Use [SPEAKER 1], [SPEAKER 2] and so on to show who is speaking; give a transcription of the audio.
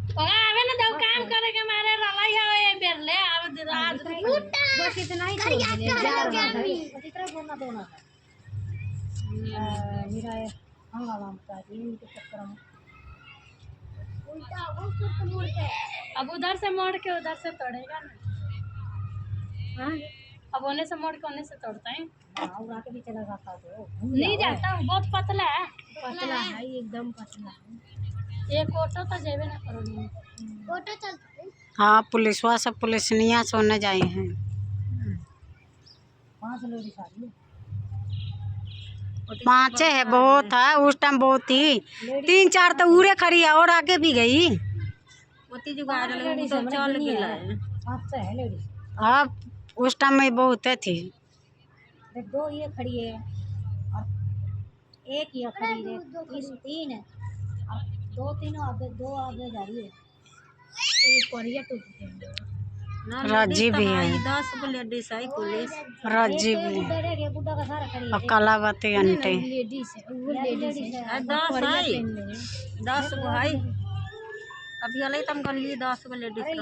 [SPEAKER 1] आवे ना जाओ काम करे के मारे रलाई है ये बेरले आवे आज
[SPEAKER 2] बस इतना ही छोड़ दे यार इतना बोलना दोना मेरा हंगामा मचा दी इनके चक्कर में उल्टा वो सुर मोड़ के
[SPEAKER 1] अब उधर से मोड़ के उधर से तोड़ेगा ना। हाँ अब होने से मोड़ के होने से तोड़ता है।
[SPEAKER 2] उड़ा के भी चला जाता तो
[SPEAKER 1] नहीं जाता बहुत पतला है
[SPEAKER 2] एकदम पतला है।
[SPEAKER 1] एक ऑटो तो जेबे ना करोगे
[SPEAKER 2] ऑटो चलता है।
[SPEAKER 3] हाँ पुलिसवा सब पुलिसनिया सोने जाए हैं।
[SPEAKER 2] 5 लोग सारी
[SPEAKER 3] 5 है बहुत है उस टाइम बहुत ही 3-4 तो उड़े खड़ी है और आगे भी गई।
[SPEAKER 2] तो चल गया है 5 है लेडीज।
[SPEAKER 3] अब उस टाइम में बहुत थी।
[SPEAKER 2] देख 2 ये खड़ी है और एक ये खड़ी है 3 है और 2-3 आगे जा रही है। एक कोरिया टूट
[SPEAKER 3] रज्जी भी है
[SPEAKER 2] 10 लेडीज है पुलिस
[SPEAKER 3] रज्जी भी है
[SPEAKER 2] बुड्ढा का सारा खड़ी
[SPEAKER 3] और कलावती आंटी
[SPEAKER 2] लेडीज है वो लेडीज है 10 है 10 गो है अभी अलै तम कर लिए 10 गो लेडीज।